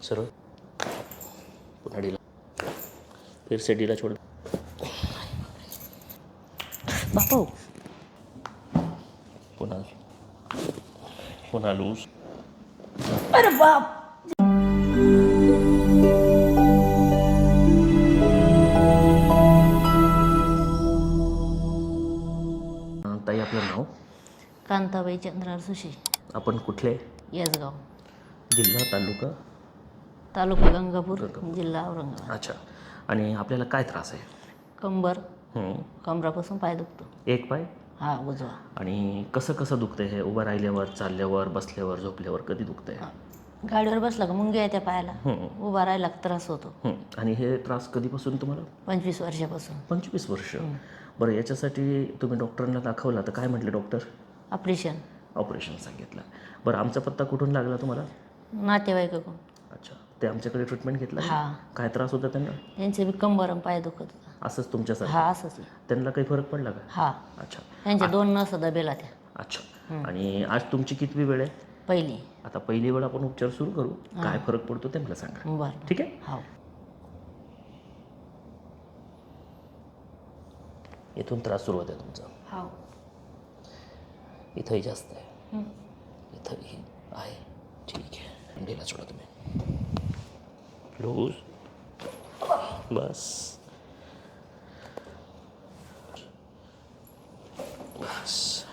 सरळ पुन्हा डीला, फिर से डीला छोड़, बापू पुन्हा पुन्हा लूज, अरे बाप. ताई आपलं नाव? कांताबाई चंद्रार सुशी, आपण कुठले? येसगाव, जिल्हा तालुका? तालुका गंगापूर, जिल्हा औरंगाबाद. अच्छा. आणि आपल्याला काय त्रास आहे? कंबर, कमरापासून पाय दुखतो. एक पाय? हा, उजवा. आणि कसं कसं दुखतंय हे? उभं राहिल्यावर, चालल्यावर, बसल्यावर, झोपल्यावर कधी दुखतंय? गाडीवर बसला का मुंग्या येत्या पायाला, उभा राहिला का त्रास होतो. आणि हे त्रास कधीपासून तुम्हाला? 25 वर्षापासून. 25 वर्ष. बरं, याच्यासाठी तुम्ही डॉक्टरांना दाखवला तर काय म्हटले डॉक्टर? ऑपरेशन. ऑपरेशन सांगितलं. बरं, आमचा पत्ता कुठून लागला तुम्हाला? नातेवाईकाकडून. अच्छा. ते आमच्याकडे ट्रीटमेंट घेतला? हा. काय त्रास होता त्यांना? त्यांचे बी कंबर आणि पाय दुखत होता. असंच तुमच्यासाठी? हा, असंच. त्यांना काही फरक पडला का? हा. अच्छा. त्यांच्या 2 नस दबेला त्या. अच्छा. आणि आज तुमची कितवी वेळ आहे? पहिली. आता पहिली वेळ आपण उपचार सुरू करू. काय फरक पडतो ते मला सांगा. बरं. ठीक आहे? हो. इथून त्रास सुरू होता तुमचा? हो. इथंही जास्त आहे, इथंही आहे. ठीक आहे, डीला सोडा तुम्ही. लूज, बस बस.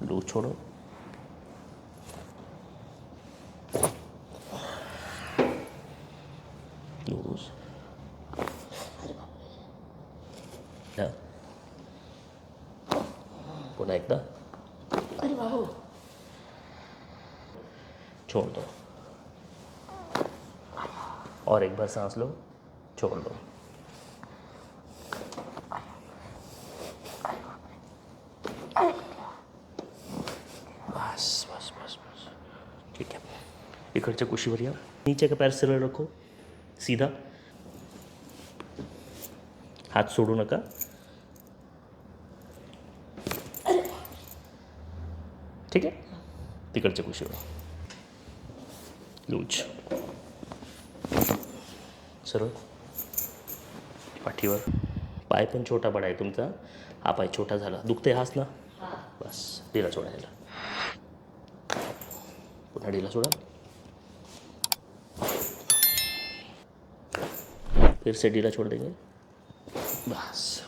लूज छोड़ो. लूज. पुन्हा एकदा. अरे बाबू. छोड़ दो. और एक बार सांस लो, छोड़ दो. बस बस बस बस. ठीक है, इकडच्या कुशीवर या. नीचे का पैर सरळ रखो, सीधा. हात सोडू नका. ठीक आहे, तिकडच्या कुशीवर. लूज, सरळ पाठीवर. पाय पण छोटा बडा आहे तुमचा. हा पाय छोटा झाला. दुखते हाच ना? बस, डीला सोडायला. पुन्हा डीला सोडा. फिर से डीला छोड़ देंगे. बस.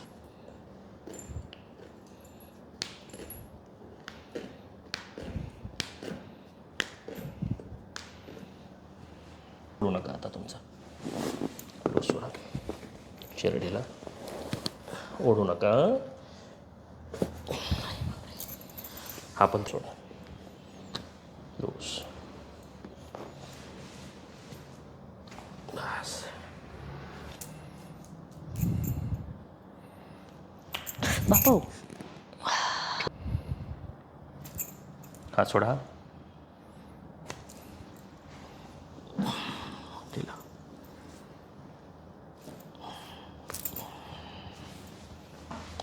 सोडू नका आता तुमचा. रोज सोडा. शिरडीला ओढू नका. हा पण सोडा. रोज. बस. बापू. हात सोडा. ढीला.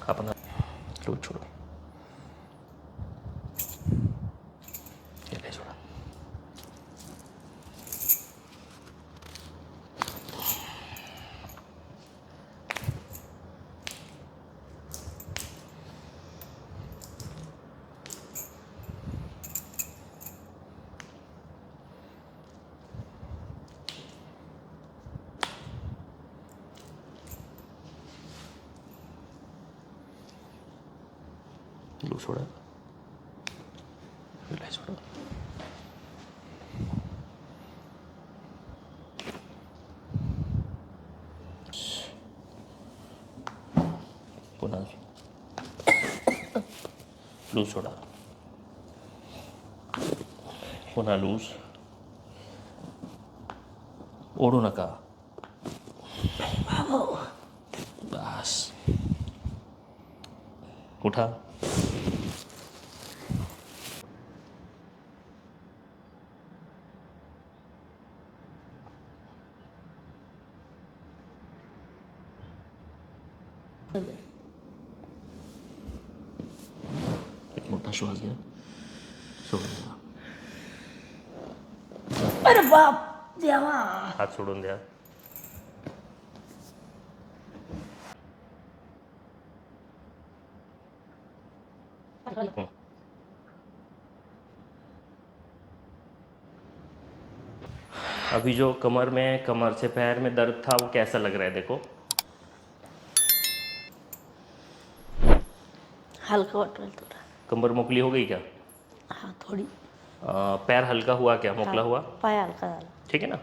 आपण लूज छोड़ो. ये सोडा. लूज सोडा. रिलॅक्स सोडा. पुन्हा लूज सोडा. पुन्हा लूज. ओढू नका. बस. उठा. एक मोठा श्वास घ्या, सोडून द्या. अरे बाप देवा. हात सोडून द्या. अभी जो कमर में, कमर से पैर में दर्द था वो कैसा लग रहा है देखो. हलकं वाटेल तुला. कंबर मोकली हो गई क्या? हा थोडी. पैर हलका हुआ क्या, मोकला हुआ? पाय हलका झाला. ठीक आहे ना.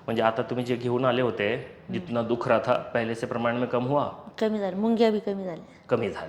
म्हणजे आता तुम्ही जे घेऊन आले होते, जितना दुख रहा था पहले से प्रमाण में कम हुआ? कमी झाली, मुंग्या बी कमी झाल्या. कमी झाले.